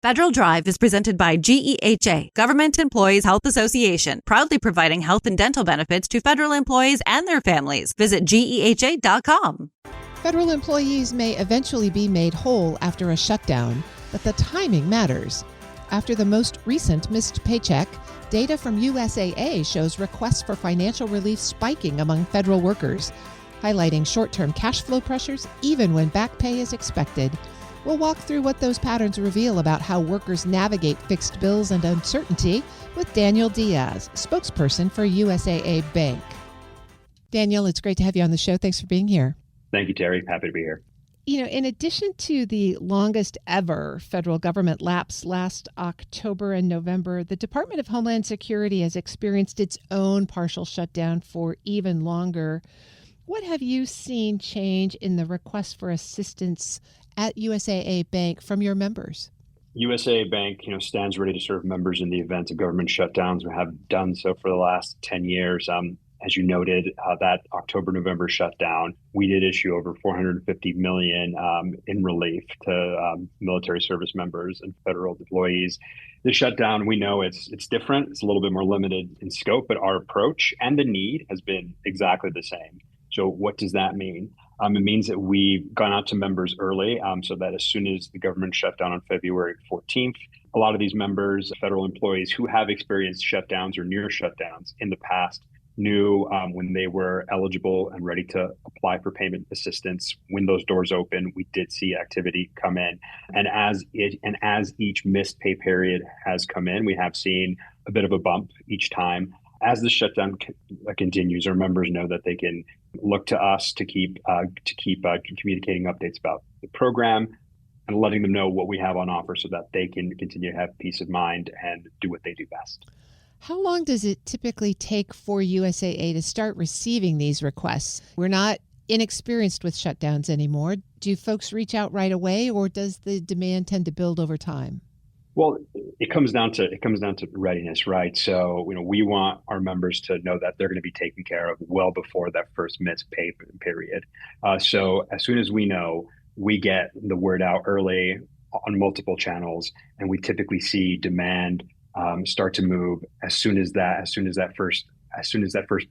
Federal Drive is presented by GEHA, Government Employees Health Association, proudly providing health and dental benefits to federal employees and their families. Visit GEHA.com. Federal employees may eventually be made whole after a shutdown, but the timing matters. After the most recent missed paycheck, data from USAA shows requests for financial relief spiking among federal workers, highlighting short-term cash flow pressures even when back pay is expected. We'll walk through what those patterns reveal about how workers navigate fixed bills and uncertainty with Daniel Diaz, spokesperson for USAA Bank. Daniel, it's great to have you on the show. Thanks for being here. Thank you, Terry. Happy to be here. In addition to the longest ever federal government lapse last October and November, the Department of Homeland Security has experienced its own partial shutdown for even longer. What have you seen change in the request for assistance at USAA Bank from your members? USAA Bank, stands ready to serve members in the event of government shutdowns. We have done so for the last 10 years. As you noted, that October-November shutdown, we did issue over $450 million in relief to military service members and federal employees. The shutdown, we know it's different. It's a little bit more limited in scope, but our approach and the need has been exactly the same. So what does that mean? It means that we've gone out to members early so that as soon as the government shut down on February 14th, a lot of these members, federal employees who have experienced shutdowns or near shutdowns in the past, knew when they were eligible and ready to apply for payment assistance. When those doors open, we did see activity come in. And as each missed pay period has come in, we have seen a bit of a bump each time. As the shutdown continues, our members know that they can look to us to keep communicating updates about the program and letting them know what we have on offer so that they can continue to have peace of mind and do what they do best. How long does it typically take for USAA to start receiving these requests? We're not inexperienced with shutdowns anymore. Do folks reach out right away, or does the demand tend to build over time? Well, it comes down to readiness, right? So, we want our members to know that they're going to be taken care of well before that first missed pay period. So as soon as we know, we get the word out early on multiple channels, and we typically see demand start to move as soon as that first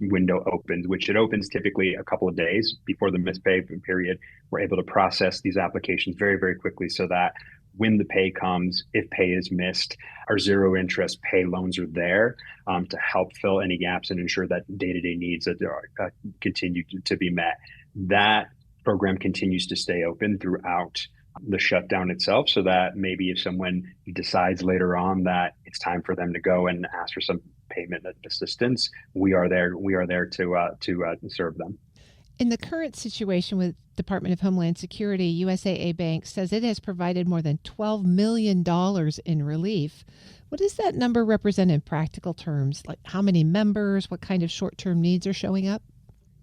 window opens, which it opens typically a couple of days before the missed pay period. We're able to process these applications very, very quickly so that when the pay comes, if pay is missed, our zero interest pay loans are there to help fill any gaps and ensure that day-to-day needs that continue to be met. That program continues to stay open throughout the shutdown itself, so that maybe if someone decides later on that it's time for them to go and ask for some payment assistance, we are there to serve them. In the current situation with Department of Homeland Security, USAA Bank says it has provided more than $12 million in relief. What does that number represent in practical terms? Like how many members, what kind of short-term needs are showing up?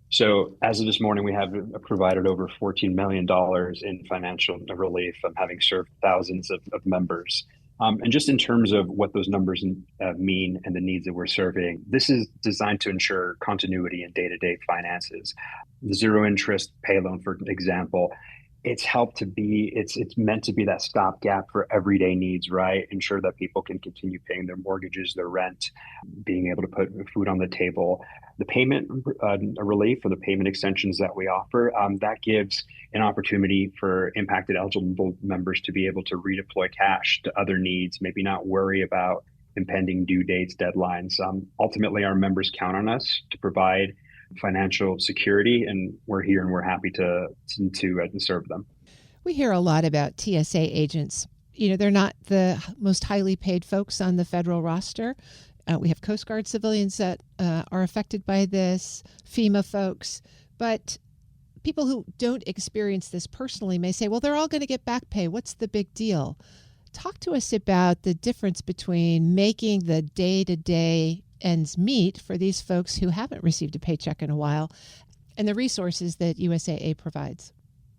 So as of this morning, we have provided over $14 million in financial relief, having served thousands of members. And just in terms of what those numbers mean and the needs that we're serving, this is designed to ensure continuity in day-to-day finances. The zero interest pay loan, for example, it's meant to be that stopgap for everyday needs, right? Ensure that people can continue paying their mortgages, their rent, being able to put food on the table. The payment relief or the payment extensions that we offer, that gives an opportunity for impacted eligible members to be able to redeploy cash to other needs, maybe not worry about impending due dates, deadlines. Ultimately, our members count on us to provide financial security, and we're here and we're happy to serve them. We hear a lot about TSA agents. They're not the most highly paid folks on the federal roster. We have Coast Guard civilians that are affected by this, FEMA folks, but people who don't experience this personally may say, well, they're all going to get back pay. What's the big deal? Talk to us about the difference between making the day-to-day ends meet for these folks who haven't received a paycheck in a while and the resources that USAA provides.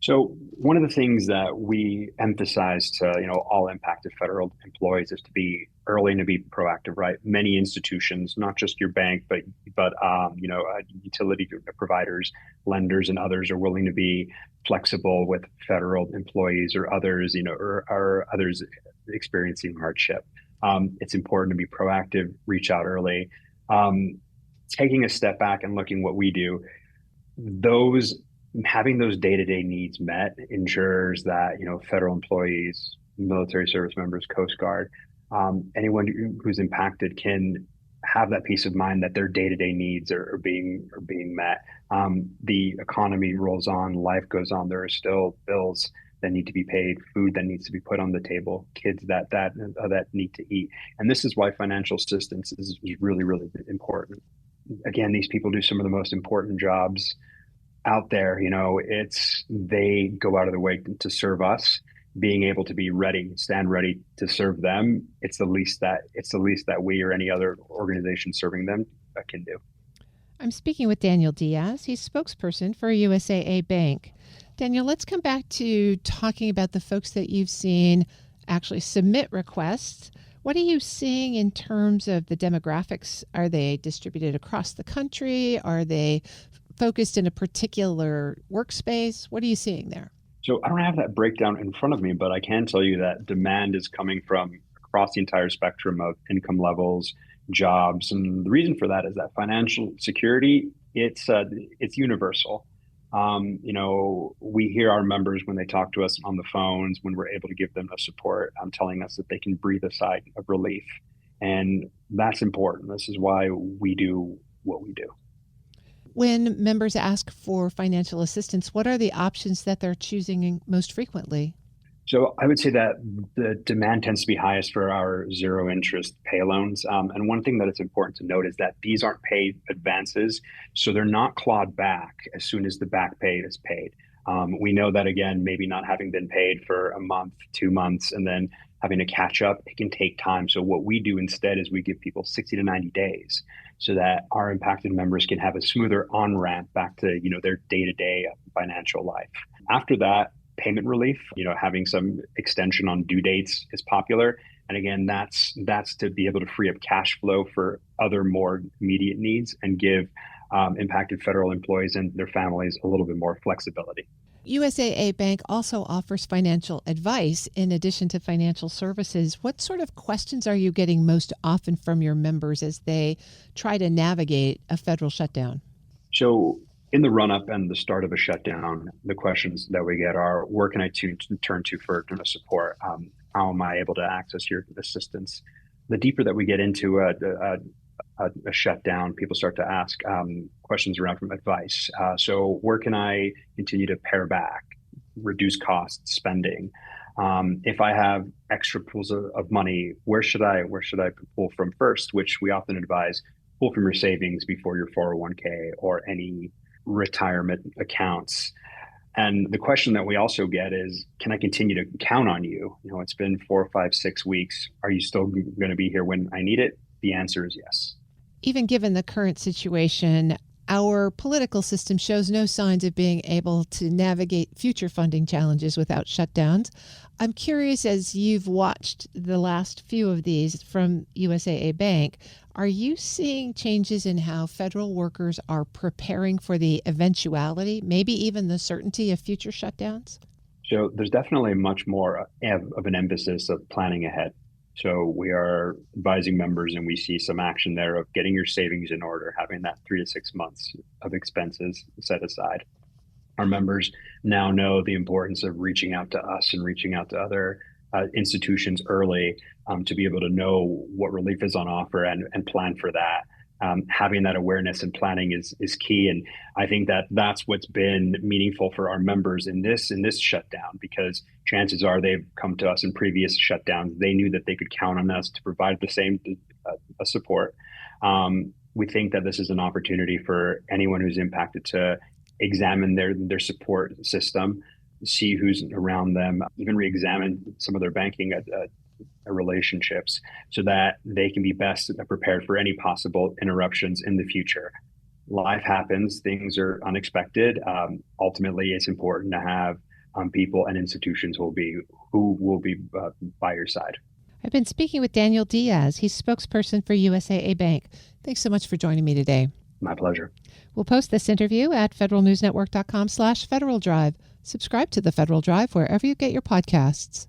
So one of the things that we emphasize to all impacted federal employees is to be early and to be proactive. Right, many institutions, not just your bank, but utility providers, lenders, and others are willing to be flexible with federal employees or others, or others experiencing hardship. It's important to be proactive, reach out early. Um, Taking a step back and looking what we do, those having those day-to-day needs met ensures that federal employees, military service members, Coast Guard, anyone who's impacted can have that peace of mind that their day-to-day needs are being met. The economy rolls on, life goes on. There are still bills that need to be paid, food that needs to be put on the table, kids that need to eat, and this is why financial assistance is really, really important. Again, these people do some of the most important jobs out there. They go out of their way to serve us. Being able to be ready, stand ready to serve them, it's the least that we or any other organization serving them can do. I'm speaking with Daniel Diaz. He's spokesperson for USAA Bank. Daniel, let's come back to talking about the folks that you've seen actually submit requests. What are you seeing in terms of the demographics? Are they distributed across the country? Are they focused in a particular workspace? What are you seeing there? So I don't have that breakdown in front of me, but I can tell you that demand is coming from across the entire spectrum of income levels, jobs, and the reason for that is that financial security, it's universal. We hear our members when they talk to us on the phones, when we're able to give them the support, telling us that they can breathe a sigh of relief, and that's important. This is why we do what we do. When members ask for financial assistance, what are the options that they're choosing most frequently? So I would say that the demand tends to be highest for our zero interest pay loans. And one thing that it's important to note is that these aren't paid advances. So they're not clawed back as soon as the back pay is paid. We know that, again, maybe not having been paid for a month, 2 months, and then having to catch up, it can take time. So what we do instead is we give people 60 to 90 days so that our impacted members can have a smoother on-ramp back to their day-to-day financial life. After that, payment relief, having some extension on due dates is popular. And again, that's to be able to free up cash flow for other more immediate needs and give impacted federal employees and their families a little bit more flexibility. USAA Bank also offers financial advice in addition to financial services. What sort of questions are you getting most often from your members as they try to navigate a federal shutdown? So in the run-up and the start of a shutdown, the questions that we get are, where can I turn to for support? How am I able to access your assistance? The deeper that we get into a shutdown, people start to ask questions around from advice. So where can I continue to pare back, reduce costs, spending? If I have extra pools of money, where should I pull from first? Which we often advise, pull from your savings before your 401k or any retirement accounts. And the question that we also get is, can I continue to count on you? It's been 4, 5, 6 weeks. Are you still going to be here when I need it? The answer is yes. Even given the current situation, our political system shows no signs of being able to navigate future funding challenges without shutdowns. I'm curious, as you've watched the last few of these from USAA Bank, are you seeing changes in how federal workers are preparing for the eventuality, maybe even the certainty of future shutdowns? So there's definitely much more of an emphasis of planning ahead. So we are advising members, and we see some action there of getting your savings in order, having that 3 to 6 months of expenses set aside. Our members now know the importance of reaching out to us and reaching out to other institutions early to be able to know what relief is on offer and plan for that. Having that awareness and planning is key, and I think that that's what's been meaningful for our members in this shutdown, because chances are they've come to us in previous shutdowns. They knew that they could count on us to provide the same support. We think that this is an opportunity for anyone who's impacted to examine their support system, see who's around them, even re-examine some of their banking relationships so that they can be best prepared for any possible interruptions in the future. Life happens, things are unexpected. Ultimately, it's important to have people and institutions who will be by your side. I've been speaking with Daniel Diaz. He's spokesperson for USAA Bank. Thanks so much for joining me today. My pleasure. We'll post this interview at federalnewsnetwork.com/Federal Drive. Subscribe to the Federal Drive wherever you get your podcasts.